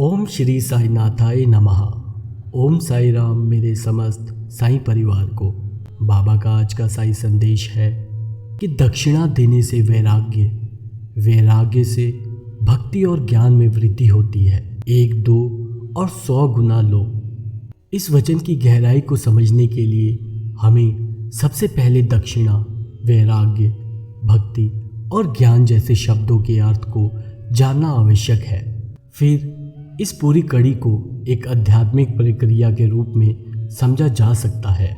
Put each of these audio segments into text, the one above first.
ओम श्री साईनाथाय नमः। ओम साई राम मेरे समस्त साई परिवार को। बाबा का आज का साई संदेश है कि दक्षिणा देने से वैराग्य, वैराग्य से भक्ति और ज्ञान में वृद्धि होती है। 1, 2 और 100 गुना लो। इस वचन की गहराई को समझने के लिए हमें सबसे पहले दक्षिणा, वैराग्य, भक्ति और ज्ञान जैसे शब्दों के अर्थ को जानना आवश्यक है। फिर इस पूरी कड़ी को एक आध्यात्मिक प्रक्रिया के रूप में समझा जा सकता है।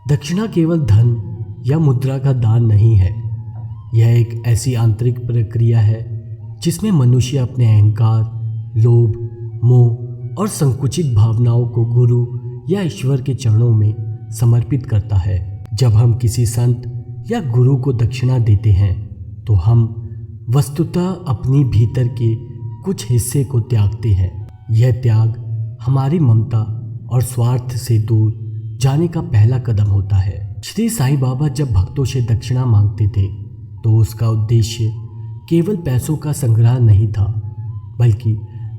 दक्षिणा केवल धन या मुद्रा का दान नहीं है। यह एक ऐसी आंतरिक प्रक्रिया है जिसमें मनुष्य अपने अहंकार, लोभ, मोह और संकुचित भावनाओं को गुरु या ईश्वर के चरणों में समर्पित करता है। जब हम किसी संत या गुरु को दक्षिणा देते हैं तो हम वस्तुतः अपनी भीतर के कुछ हिस्से को त्यागते हैं। यह त्याग हमारी ममता और स्वार्थ से दूर जाने का पहला कदम होता है। श्री साईं बाबा जब भक्तों से दक्षिणा मांगते थे तो उसका उद्देश्य केवल पैसों का संग्रह नहीं था, बल्कि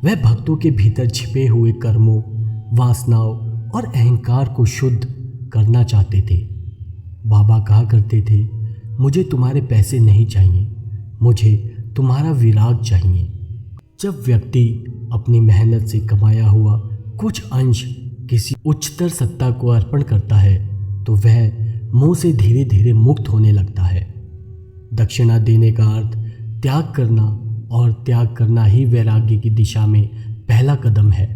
वह भक्तों के भीतर छिपे हुए कर्मों, वासनाओं और अहंकार को शुद्ध करना चाहते थे। बाबा कहा करते थे, मुझे तुम्हारे पैसे नहीं चाहिए, मुझे तुम्हारा विराग चाहिए। जब व्यक्ति अपनी मेहनत से कमाया हुआ कुछ अंश किसी उच्चतर सत्ता को अर्पण करता है तो वह मोह से धीरे धीरे मुक्त होने लगता है। दक्षिणा देने का अर्थ त्याग करना, और त्याग करना ही वैराग्य की दिशा में पहला कदम है।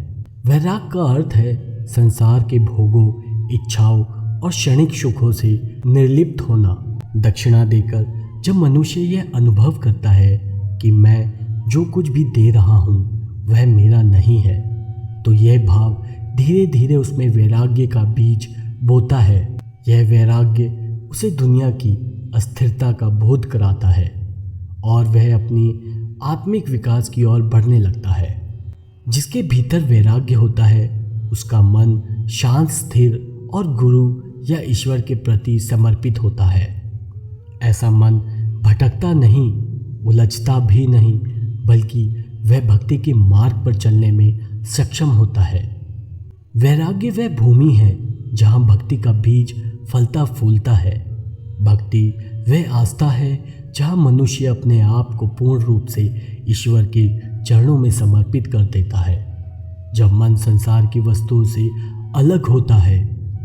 वैराग का अर्थ है संसार के भोगों, इच्छाओं और क्षणिक सुखों से निर्लिप्त होना। दक्षिणा देकर जब मनुष्य यह अनुभव करता है कि मैं जो कुछ भी दे रहा हूँ वह मेरा नहीं है, तो यह भाव धीरे धीरे उसमें वैराग्य का बीज बोता है। यह वैराग्य उसे दुनिया की अस्थिरता का बोध कराता है और वह अपनी आत्मिक विकास की ओर बढ़ने लगता है। जिसके भीतर वैराग्य होता है उसका मन शांत, स्थिर और गुरु या ईश्वर के प्रति समर्पित होता है। ऐसा मन भटकता नहीं, उलझता भी नहीं, बल्कि वह भक्ति के मार्ग पर चलने में सक्षम होता है। वैराग्य वह भूमि है जहाँ भक्ति का बीज फलता फूलता है। भक्ति वह आस्था है जहाँ मनुष्य अपने आप को पूर्ण रूप से ईश्वर के चरणों में समर्पित कर देता है। जब मन संसार की वस्तुओं से अलग होता है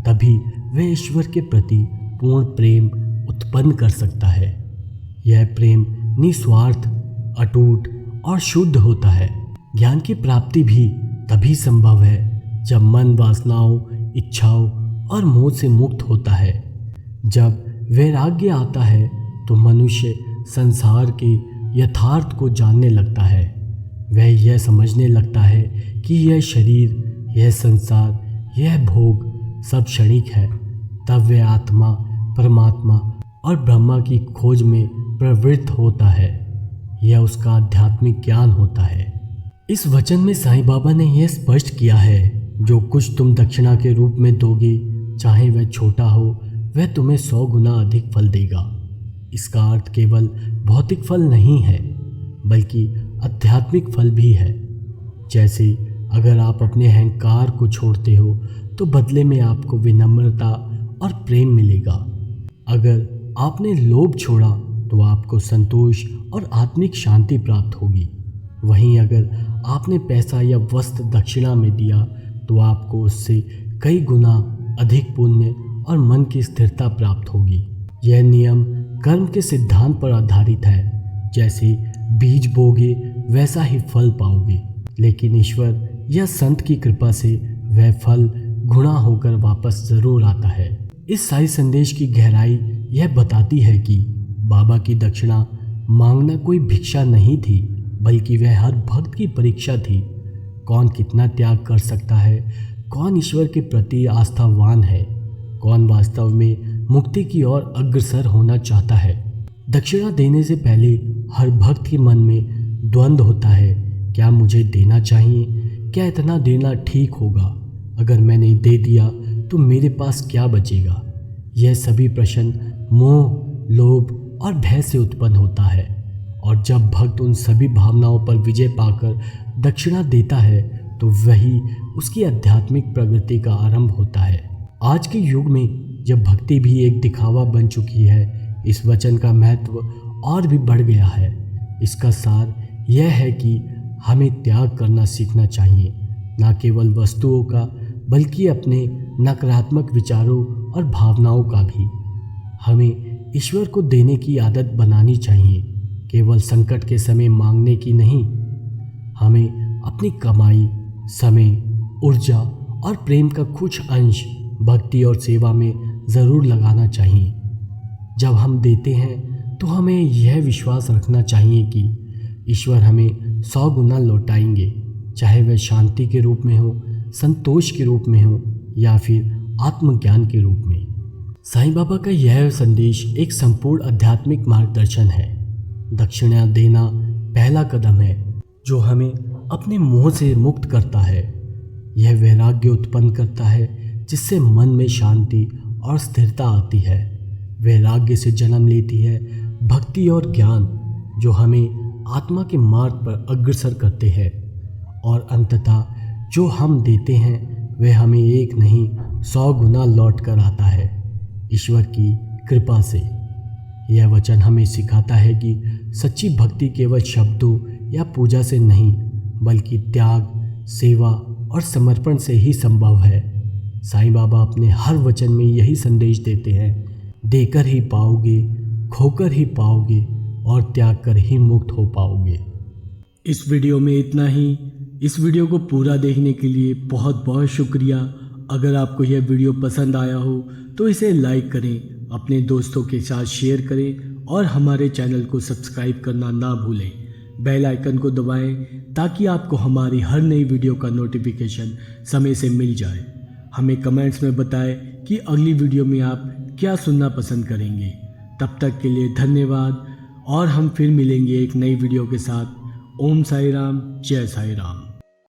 तभी वह ईश्वर के प्रति पूर्ण प्रेम उत्पन्न कर सकता है। यह प्रेम निस्वार्थ, अटूट और शुद्ध होता है। ज्ञान की प्राप्ति भी तभी संभव है जब मन वासनाओं, इच्छाओं और मोह से मुक्त होता है। जब वैराग्य आता है तो मनुष्य संसार के यथार्थ को जानने लगता है। वह यह समझने लगता है कि यह शरीर, यह संसार, यह भोग सब क्षणिक है। तब वह आत्मा, परमात्मा और ब्रह्मा की खोज में प्रवृत्त होता है। यह उसका आध्यात्मिक ज्ञान होता है। इस वचन में साईं बाबा ने यह स्पष्ट किया है, जो कुछ तुम दक्षिणा के रूप में दोगे, चाहे वह छोटा हो, वह तुम्हें 100 गुना अधिक फल देगा। इसका अर्थ केवल भौतिक फल नहीं है, बल्कि आध्यात्मिक फल भी है। जैसे अगर आप अपने अहंकार को छोड़ते हो तो बदले में आपको विनम्रता और प्रेम मिलेगा। अगर आपने लोभ छोड़ा तो आपको संतोष और आत्मिक शांति प्राप्त होगी। वहीं अगर आपने पैसा या वस्त्र दक्षिणा में दिया तो आपको उससे कई गुना अधिक पुण्य और मन की स्थिरता प्राप्त होगी। यह नियम कर्म के सिद्धांत पर आधारित है। जैसे बीज बोगे वैसा ही फल पाओगे, लेकिन ईश्वर या संत की कृपा से वह फल गुणा होकर वापस जरूर आता है। इस साई संदेश की गहराई यह बताती है कि बाबा की दक्षिणा मांगना कोई भिक्षा नहीं थी, बल्कि वह हर भक्त की परीक्षा थी। कौन कितना त्याग कर सकता है, कौन ईश्वर के प्रति आस्थावान है, कौन वास्तव में मुक्ति की ओर अग्रसर होना चाहता है। दक्षिणा देने से पहले हर भक्त के मन में द्वंद्व होता है, क्या मुझे देना चाहिए, क्या इतना देना ठीक होगा, अगर मैंने दे दिया तो मेरे पास क्या बचेगा। यह सभी प्रश्न मोह, लोभ और भय से उत्पन्न होता है। और जब भक्त उन सभी भावनाओं पर विजय पाकर दक्षिणा देता है तो वही उसकी आध्यात्मिक प्रगति का आरंभ होता है। आज के युग में जब भक्ति भी एक दिखावा बन चुकी है, इस वचन का महत्व और भी बढ़ गया है। इसका सार यह है कि हमें त्याग करना सीखना चाहिए, न केवल वस्तुओं का बल्कि अपने नकारात्मक विचारों और भावनाओं का भी। हमें ईश्वर को देने की आदत बनानी चाहिए, केवल संकट के समय मांगने की नहीं। हमें अपनी कमाई, समय, ऊर्जा और प्रेम का कुछ अंश भक्ति और सेवा में ज़रूर लगाना चाहिए। जब हम देते हैं तो हमें यह विश्वास रखना चाहिए कि ईश्वर हमें 100 गुना लौटाएंगे, चाहे वह शांति के रूप में हो, संतोष के रूप में हो या फिर आत्मज्ञान के रूप में। साईं बाबा का यह संदेश एक संपूर्ण आध्यात्मिक मार्गदर्शन है। दक्षिणा देना पहला कदम है जो हमें अपने मोह से मुक्त करता है। यह वैराग्य उत्पन्न करता है जिससे मन में शांति और स्थिरता आती है। वैराग्य से जन्म लेती है भक्ति और ज्ञान, जो हमें आत्मा के मार्ग पर अग्रसर करते हैं। और अंततः जो हम देते हैं वह हमें एक नहीं 100 गुना लौट कर आता है, ईश्वर की कृपा से। यह वचन हमें सिखाता है कि सच्ची भक्ति केवल शब्दों या पूजा से नहीं, बल्कि त्याग, सेवा और समर्पण से ही संभव है। साईं बाबा अपने हर वचन में यही संदेश देते हैं, देकर ही पाओगे, खोकर ही पाओगे और त्याग कर ही मुक्त हो पाओगे। इस वीडियो में इतना ही। इस वीडियो को पूरा देखने के लिए बहुत बहुत शुक्रिया। अगर आपको यह वीडियो पसंद आया हो तो इसे लाइक करें, अपने दोस्तों के साथ शेयर करें और हमारे चैनल को सब्सक्राइब करना ना भूलें। बेल आइकन को दबाएं ताकि आपको हमारी हर नई वीडियो का नोटिफिकेशन समय से मिल जाए। हमें कमेंट्स में बताएं कि अगली वीडियो में आप क्या सुनना पसंद करेंगे। तब तक के लिए धन्यवाद और हम फिर मिलेंगे एक नई वीडियो के साथ। ओम साई राम, जय साई राम।